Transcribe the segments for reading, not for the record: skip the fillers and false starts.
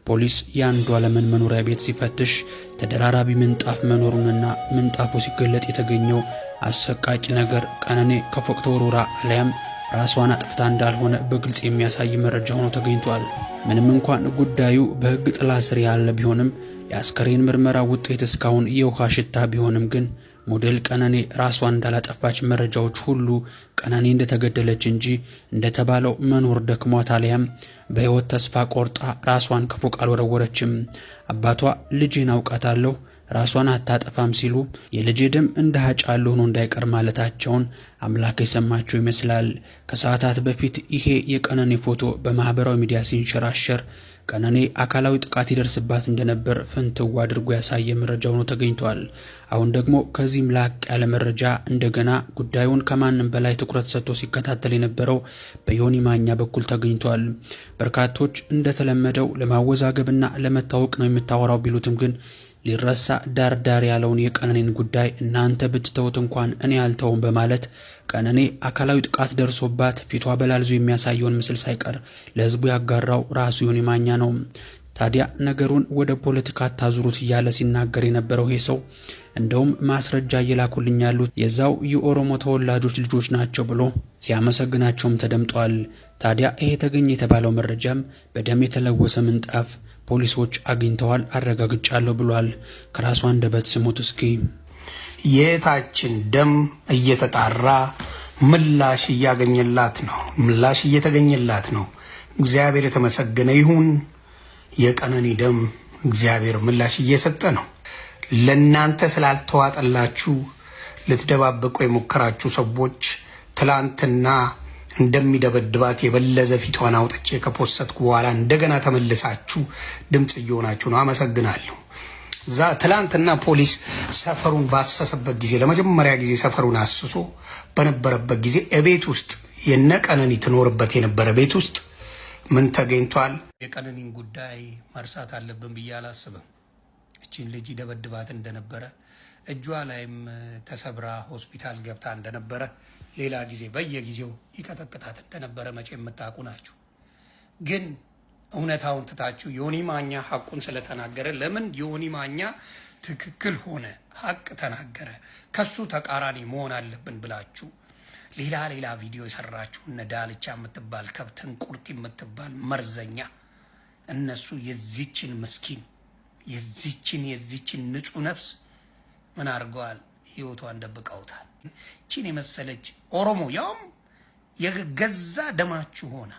ፖሊስ የአንዷለምን መኖሪያ ቤት ሲፈትሽ ተደራራቢ ምንጣፍ መኖሩንና ምንጣፉ ሲገለጥ የተገኘው አሰቃቂ ነገር ቀነኔ ከፎቅ ተወርውራ አልያም ራሷን አጥፍታ እንዳልሆነ በግልጽ የሚያሳይ መረጃ ሆኖ ተገኝቷል። ምንም እንኳን ጉዳዩ በሕግ ጥላ ስር ያለ ቢሆንም የአስከሬን ምርመራ ውጤት እስካሁን የውሃ ሽታ ቢሆንም ግን ሞዴል ቀነኔ ራሷን እንዳላጠፋች መረጃዎች ሁሉ ቀነኔ እንደተገደለች እንጂ እንደተባለው መኖር ደክሟት አልያም በሕይወት ተስፋ ቆርጣ ራሷን ከፎቅ አልወረወረችም። አባቷ ልጄን አውቃታለሁ ራሷን አታጠፋም ሲሉ የልጄ ደም እንደ ሀጫሉ ሆኖ እንዳይቀር ማለታቸውን አምላክ የሰማቸው ይመስላል። ከሰዓታት በፊት ይሄ የቀነኔ ፎቶ በማህበራዊ ሚዲያ ሲንሸራሸር ቀነኔ አካላዊ ጥቃት ይደርስባት እንደነበር ፍንትው አድርጎ ያሳየ መረጃ ሆኖ ተገኝቷል። አሁን ደግሞ ከዚህም ላቅ ያለ መረጃ እንደገና ጉዳዩን ከማንም በላይ ትኩረት ሰጥቶ ሲከታተል የነበረው በዮኒ ማኛ በኩል ተገኝቷል። በርካቶች እንደተለመደው ለማወዛገብና ለመታወቅ ነው የምታወራው ቢሉትም ግን ሊረሳ ዳርዳር ያለውን የቀነኔን ጉዳይ እናንተ ብትተውት እንኳን እኔ አልተውም በማለት ቀነኔ አካላዊ ጥቃት ደርሶባት ፊቷ በላልዞ የሚያሳየውን ምስል ሳይቀር ለሕዝቡ ያጋራው ራሱ ዮኒ ማኛ ነው። ታዲያ ነገሩን ወደ ፖለቲካ አታዙሩት እያለ ሲናገር የነበረው ይሄ ሰው እንደውም ማስረጃ እየላኩልኝ ያሉት የዛው የኦሮሞ ተወላጆች ልጆች ናቸው ብሎ ሲያመሰግናቸውም ተደምጧል። ታዲያ ይሄ ተገኘ የተባለው መረጃም በደም የተለወሰ ምንጣፍ ፖሊሶች አግኝተዋል አረጋግጫለሁ ብሏል። ከራሱ አንደበት ስሙት እስኪ። የታችን ደም እየተጣራ ምላሽ እየተገኘላት ነው። እግዚአብሔር የተመሰገነ ይሁን። የቀነኒ ደም እግዚአብሔር ምላሽ እየሰጠ ነው። ለናንተ ስላልተዋጠላችሁ ልትደባበቁ የሞከራችሁ ሰዎች ትላንትና እንደሚደበድባት የበለዘ ፊቷን አውጥቼ ከፖስተትኩ በኋላ እንደገና ተመልሳችሁ ድምጽ እየሆናችሁ ነው። አመሰግናለሁ። ትላንትና ፖሊስ ሰፈሩን ባሰሰበት ጊዜ ለመጀመሪያ ጊዜ ሰፈሩን አስሶ በነበረበት ጊዜ እቤት ውስጥ የነቀነኒ ትኖርበት የነበረ ቤት ውስጥ ምን ተገኝቷል? የቀነኒን ጉዳይ መርሳት አለብን ብዬ አላስብም። እቺን ልጅ ይደበድባት እንደነበረ እጇ ላይም ተሰብራ ሆስፒታል ገብታ እንደነበረ ሌላ ጊዜ በየጊዜው ይቀጠቅጣት እንደነበረ መቼ የምታውቁ ናችሁ። ግን እውነታውን ትታችሁ ዮኒ ማኛ ሐቁን ስለተናገረ ለምን ዮኒ ማኛ ትክክል ሆነ ሐቅ ተናገረ ከሱ ተቃራኒ መሆን አለብን ብላችሁ ሌላ ቪዲዮ የሰራችሁ እነ ዳልቻ የምትባል ከብትን ቁርጥ የምትባል መርዘኛ እነሱ የዚችን ምስኪን የዚችን ንጹህ ነፍስ ምን አድርገዋል? ህይወቷን ደብቀውታል። ቺን የመሰለች ኦሮሞ ያውም የገዛ ደማችሁ ሆነ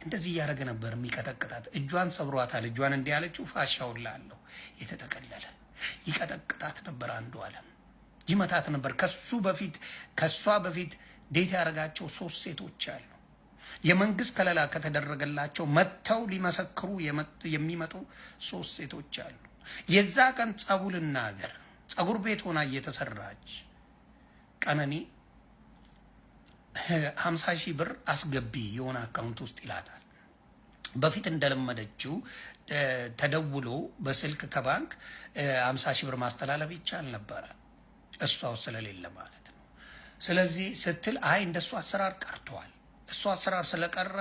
እንደዚህ ያደረገ ነበር የሚቀጠቅጣት። እጇን ሰብሯታል። እጇን እንዲህ ያለችው ፋሻውን ላለው የተጠቀለለ ይቀጠቅጣት ነበር። አንዷለም ይመታት ነበር። ከሷ በፊት ዴት ያደረጋቸው 3 ሴቶች አሉ። የመንግስት ከለላ ከተደረገላቸው መተው ሊመሰክሩ የሚመጡ 3 ሴቶች አሉ። የዛ ቀን ጸጉር ቤት ሆና እየተሰራች ቀነኒ 50,000 ብር አስገቢ የሆነ አካውንት ውስጥ ይላታል። በፊት እንደለመደችው ተደውሎ በስልክ ከባንክ 50,000 ብር ማስተላለፍ ይቻል ነበረ፣ እሷው ስለሌለ ማለት ነው። ስለዚህ ስትል አይ እንደሱ አሰራር ቀርቷል፣ እሱ አሰራር ስለቀረ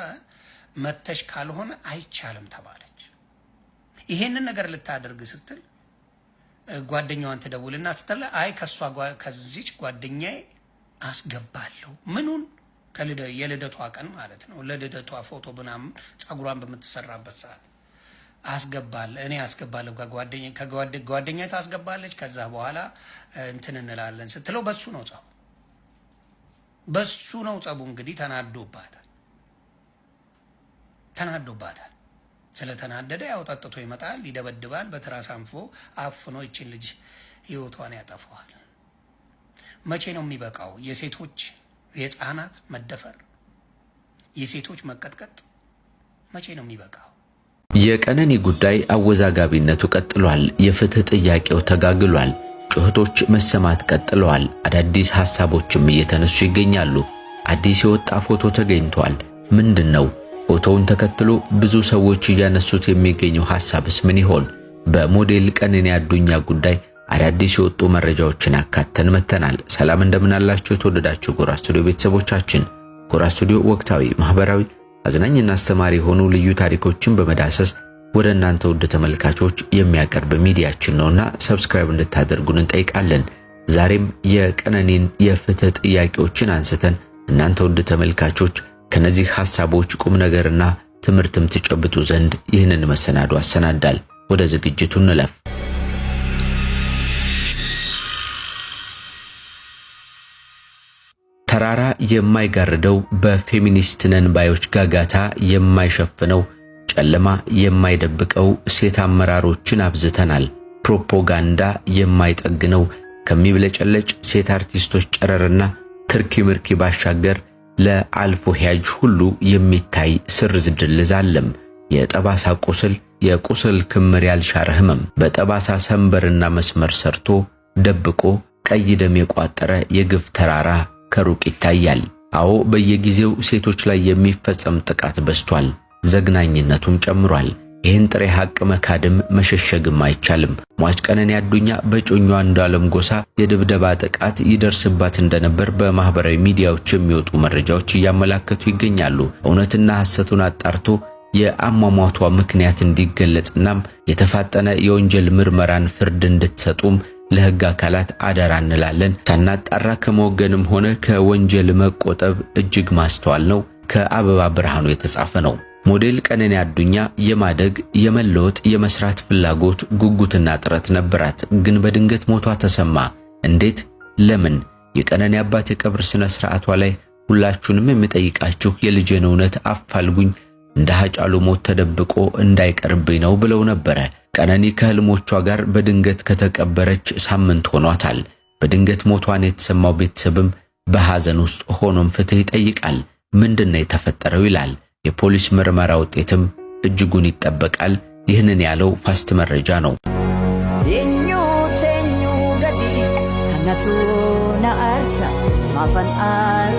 መተሽ ካልሆነ አይቻልም ተባለች። ይሄንን ነገር ልታደርግ ስትል ጓደኛዋን ትደውልና ስትል አይ ከዚች ጓደኛዬ አስገባለሁ ምኑን የልደቷ ቀን ማለት ነው። ለልደቷ ፎቶ ምናምን ጸጉሯን በምትሰራበት ሰዓት እኔ አስገባለሁ ከጓደኛዬ ታስገባለች። ከዛ በኋላ እንትን እንላለን ስትለው በሱ ነው ጸቡ። እንግዲህ ተናዶባታል። ስለተናደደ ያው ጠጥቶ ይመጣል፣ ይደበድባል፣ በትራስ አፍኖ ይችን ልጅ ህይወቷን ያጠፋዋል። መቼ ነው የሚበቃው? የሴቶች የህፃናት መደፈር፣ የሴቶች መቀጥቀጥ መቼ ነው የሚበቃው? የቀነኒ ጉዳይ አወዛጋቢነቱ ቀጥሏል። የፍትህ ጥያቄው ተጋግሏል። ጩኸቶች መሰማት ቀጥለዋል። አዳዲስ ሐሳቦችም እየተነሱ ይገኛሉ። አዲስ የወጣ ፎቶ ተገኝቷል። ምንድነው? ፎቶውን ተከትሎ ብዙ ሰዎች እያነሱት የሚገኘው ሐሳብስ ምን ይሆን? በሞዴል ቀነኒ አዱኛ ጉዳይ አዳዲስ የወጡ መረጃዎችን አካተን መተናል። ሰላም እንደምን አላችሁ የተወደዳችሁ ጎራ ስቱዲዮ ቤተሰቦቻችን። ጎራ ስቱዲዮ ወቅታዊ፣ ማህበራዊ፣ አዝናኝና አስተማሪ የሆኑ ልዩ ታሪኮችን በመዳሰስ ወደ እናንተ ውድ ተመልካቾች የሚያቀርብ ሚዲያችን ነውና ሰብስክራይብ እንድታደርጉን እንጠይቃለን። ዛሬም የቀነኒን የፍትህ ጥያቄዎችን አንስተን እናንተ ውድ ተመልካቾች ከነዚህ ሐሳቦች ቁም ነገርና ትምህርትም ተጨብጡ ዘንድ ይህንን መሰናዶ አሰናዳል። ወደ ዝግጅቱ እንለፍ። ተራራ የማይጋርደው በፌሚኒስት ነን ባዮች ጋጋታ የማይሸፍነው ጨለማ የማይደብቀው ሴት አመራሮችን አብዝተናል። ፕሮፓጋንዳ የማይጠግነው ከሚብለጨለጭ ሴት አርቲስቶች ጨረርና ትርኪ ምርኪ ባሻገር ለአልፎ ሄያጅ ሁሉ የሚታይ ስርዝ ድልዝ አለም። የጠባሳ ቁስል የቁስል ክምር ያልሻረ ህመም በጠባሳ ሰንበርና መስመር ሰርቶ ደብቆ ቀይ ደም የቋጠረ የግፍ ተራራ ከሩቅ ይታያል። አዎ በየጊዜው ሴቶች ላይ የሚፈጸም ጥቃት በዝቷል፣ ዘግናኝነቱም ጨምሯል። ይህን ጥሬ ሐቅ መካድም መሸሸግም አይቻልም። ሟች ቀነኒ አዱኛ በጮኛዋ አንዱዓለም ጎሳ የድብደባ ጥቃት ይደርስባት እንደነበር በማህበራዊ ሚዲያዎች የሚወጡ መረጃዎች እያመላከቱ ይገኛሉ። እውነትና ሐሰቱን አጣርቶ የአሟሟቷ ምክንያት እንዲገለጽናም የተፋጠነ የወንጀል ምርመራን ፍርድ እንድትሰጡም ለሕግ አካላት አደራ እንላለን። ሳናጣራ ከመወገንም ሆነ ከወንጀል መቆጠብ እጅግ ማስተዋል ነው። ከአበባ ብርሃኑ የተጻፈ ነው። ሞዴል ቀነኒ አዱኛ የማደግ የመለወጥ የመስራት ፍላጎት ጉጉትና ጥረት ነበራት። ግን በድንገት ሞቷ ተሰማ። እንዴት? ለምን? የቀነኒ አባት የቀብር ስነ ስርዓቷ ላይ ሁላችሁንም የሚጠይቃችሁ የልጄን እውነት አፋልጉኝ፣ እንደ ሀጫሉ ሞት ተደብቆ እንዳይቀርብኝ ነው ብለው ነበረ። ቀነኒ ከህልሞቿ ጋር በድንገት ከተቀበረች ሳምንት ሆኗታል። በድንገት ሞቷን የተሰማው ቤተሰብም በሐዘን ውስጥ ሆኖም ፍትህ ይጠይቃል። ምንድነው የተፈጠረው ይላል። የፖሊስ ምርመራ ውጤትም እጅጉን ይጠበቃል። ይህንን ያለው ፋስት መረጃ ነው። Natuna arsa mafanal